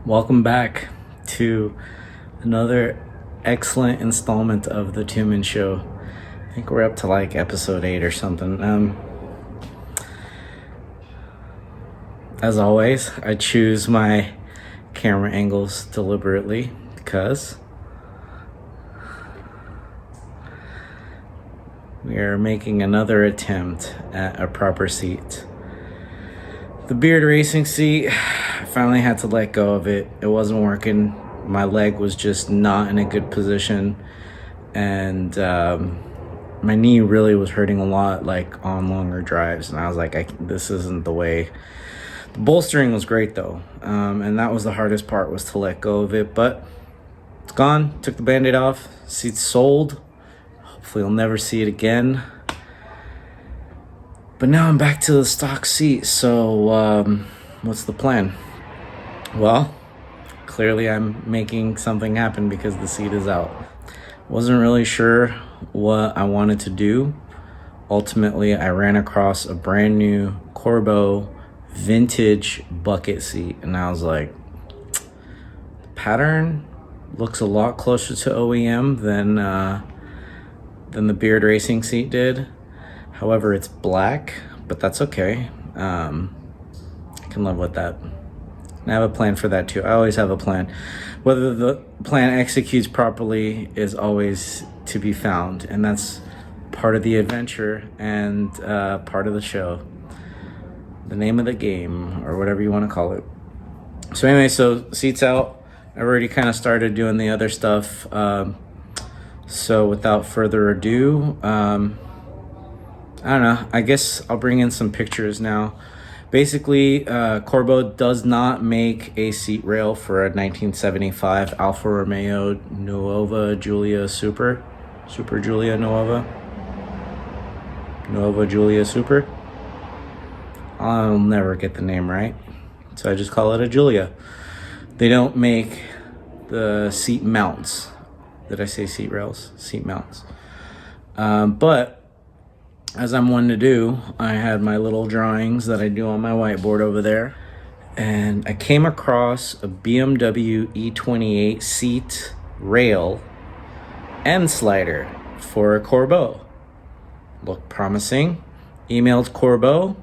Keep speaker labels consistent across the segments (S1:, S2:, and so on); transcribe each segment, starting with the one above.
S1: Welcome back to another excellent installment of the Tuman Show. I think we're up to like episode 8 or something. As always, I choose my camera angles deliberately because we are making another attempt at a proper seat. The beard racing seat, I finally had to let go of it. It wasn't working. My leg was just not in a good position. And my knee really was hurting a lot, like on longer drives. And I was like, this isn't the way. The bolstering was great though. And that was the hardest part, was to let go of it. But it's gone. Took the Band-Aid off. Seat's sold. Hopefully I'll never see it again. But now I'm back to the stock seat, so what's the plan? Well, clearly I'm making something happen because the seat is out. Wasn't really sure what I wanted to do. Ultimately, I ran across a brand new Corbeau vintage bucket seat, and I was like, the pattern looks a lot closer to OEM than the Beard Racing seat did. However, it's black, but that's okay. I can live with that. I have a plan for that too. I always have a plan. Whether the plan executes properly is always to be found, and that's part of the adventure and part of the show. The name of the game, or whatever you want to call it. So anyway, so seat's out. I've already kind of started doing the other stuff. So without further ado, I don't know. I guess I'll bring in some pictures now. Basically, Corbeau does not make a seat rail for a 1975 Alfa Romeo Nuova Giulia Super Giulia Nuova Giulia Super. I'll never get the name right, so I just call it a Giulia. They don't make the seat mounts. Did I say seat rails? Seat mounts. But as I'm one to do, I had my little drawings that I do on my whiteboard over there. And I came across a BMW E28 seat rail and slider for a Corbeau. Looked promising. Emailed Corbeau.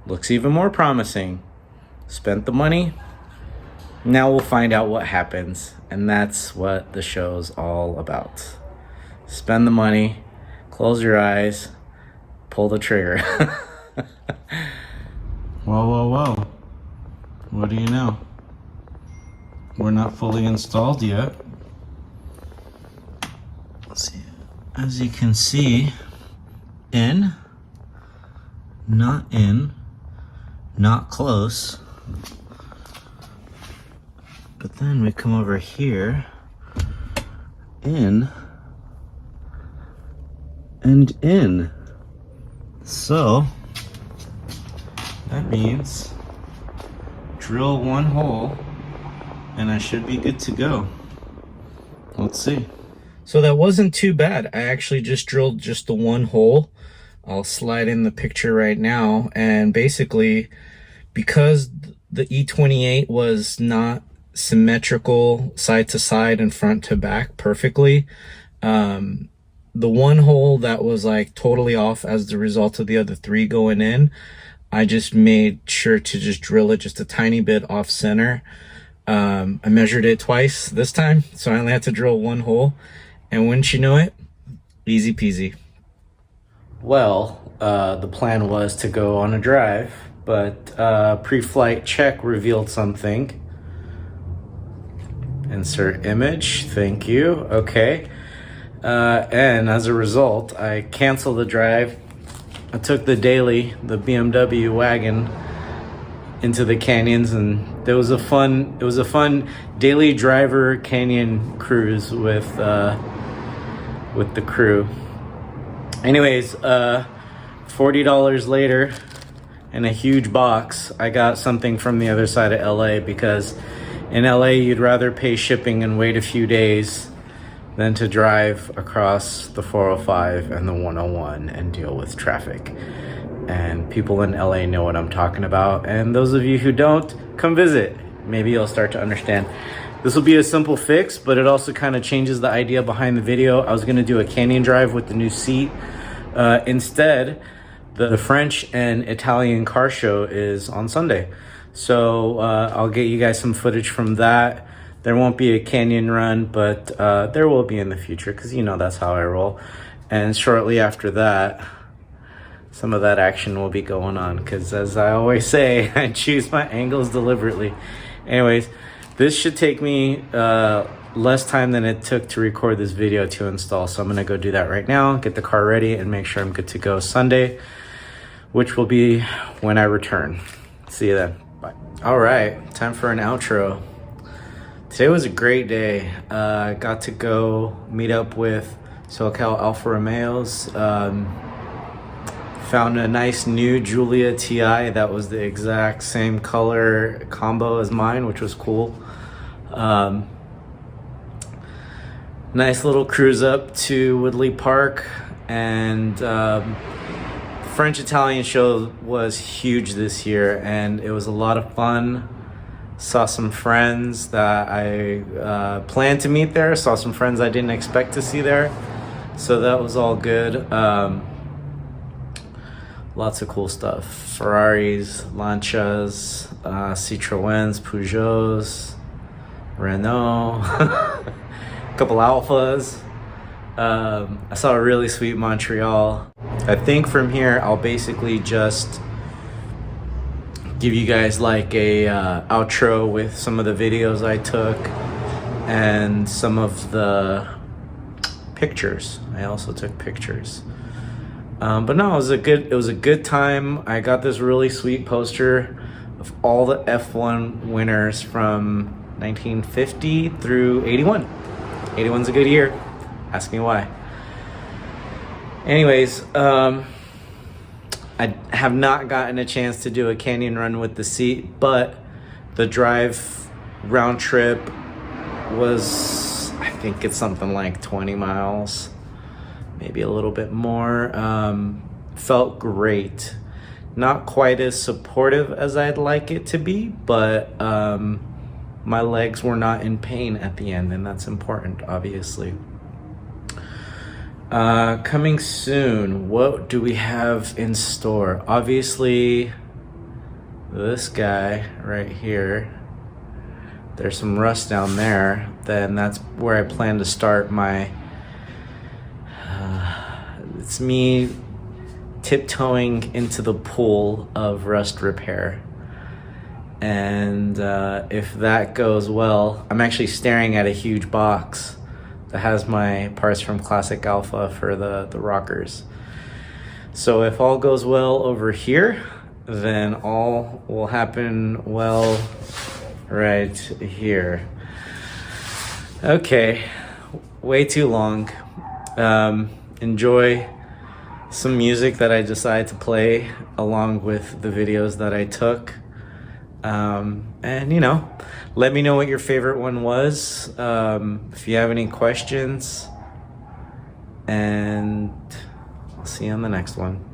S1: Looks even more promising. Spent the money. Now we'll find out what happens. And that's what the show's all about. Spend the money. Close your eyes. Pull the trigger. Whoa. What do you know? We're not fully installed yet. Let's see. As you can see, not close. But then we come over here, in, and in. So that means drill one hole and I should be good to go. Let's see. So that wasn't too bad. I actually just drilled just the one hole. I'll slide in the picture right now. And basically, because the E28 was not symmetrical side to side and front to back perfectly, the one hole that was like totally off as the result of the other 3 going in, I just made sure to just drill it just a tiny bit off center. I measured it twice this time, so I only had to drill one hole, and wouldn't you know it, easy peasy. Well, the plan was to go on a drive, but pre-flight check revealed something. Insert image, thank you, okay. And as a result, I canceled the drive. I took the BMW wagon into the canyons, and it was a fun daily driver canyon cruise with the crew. Anyways, $40 later, in a huge box, I got something from the other side of LA, because in LA you'd rather pay shipping and wait a few days than to drive across the 405 and the 101 and deal with traffic. And people in LA know what I'm talking about. And those of you who don't, come visit. maybe you'll start to understand. This will be a simple fix, but it also kind of changes the idea behind the video. I was gonna do a canyon drive with the new seat. Instead, the French and Italian car show is on Sunday. So I'll get you guys some footage from that. There won't be a canyon run, but there will be in the future, because you know that's how I roll. And shortly after that, some of that action will be going on, because as I always say, I choose my angles deliberately. Anyways, this should take me less time than it took to record this video to install. So I'm gonna go do that right now, get the car ready, and make sure I'm good to go Sunday, which will be when I return. See you then. Bye. All right, time for an outro. Today was a great day. I got to go meet up with SoCal Alfa Romeos. Found a nice new Giulia TI that was the exact same color combo as mine, which was cool. Nice little cruise up to Woodley Park, and French-Italian show was huge this year, and it was a lot of fun. Saw some friends that I planned to meet there, saw some friends I didn't expect to see there, so that was all good. Lots of cool stuff. Ferraris, Lancias, Citroens, Peugeots, Renault, a couple Alphas. I saw a really sweet Montreal. I think from here I'll basically just give you guys like a outro with some of the videos I took and some of the pictures. I also took pictures. But no, it was a good time. I got this really sweet poster of all the F1 winners from 1950 through 81. 81's a good year. Ask me why. Anyways, I have not gotten a chance to do a canyon run with the seat, but the drive round trip was, I think it's something like 20 miles. Maybe a little bit more. Felt great. Not quite as supportive as I'd like it to be, but my legs were not in pain at the end, and that's important, obviously. Coming soon, what do we have in store? Obviously, this guy right here. There's some rust down there. Then that's where I plan to start my it's me tiptoeing into the pool of rust repair. And if that goes well, I'm actually staring at a huge box that has my parts from Classic Alpha for the rockers. So if all goes well over here, then all will happen well right here. Okay, way too long. Enjoy some music that I decided to play along with the videos that I took. And you know, let me know what your favorite one was, if you have any questions, and I'll see you on the next one.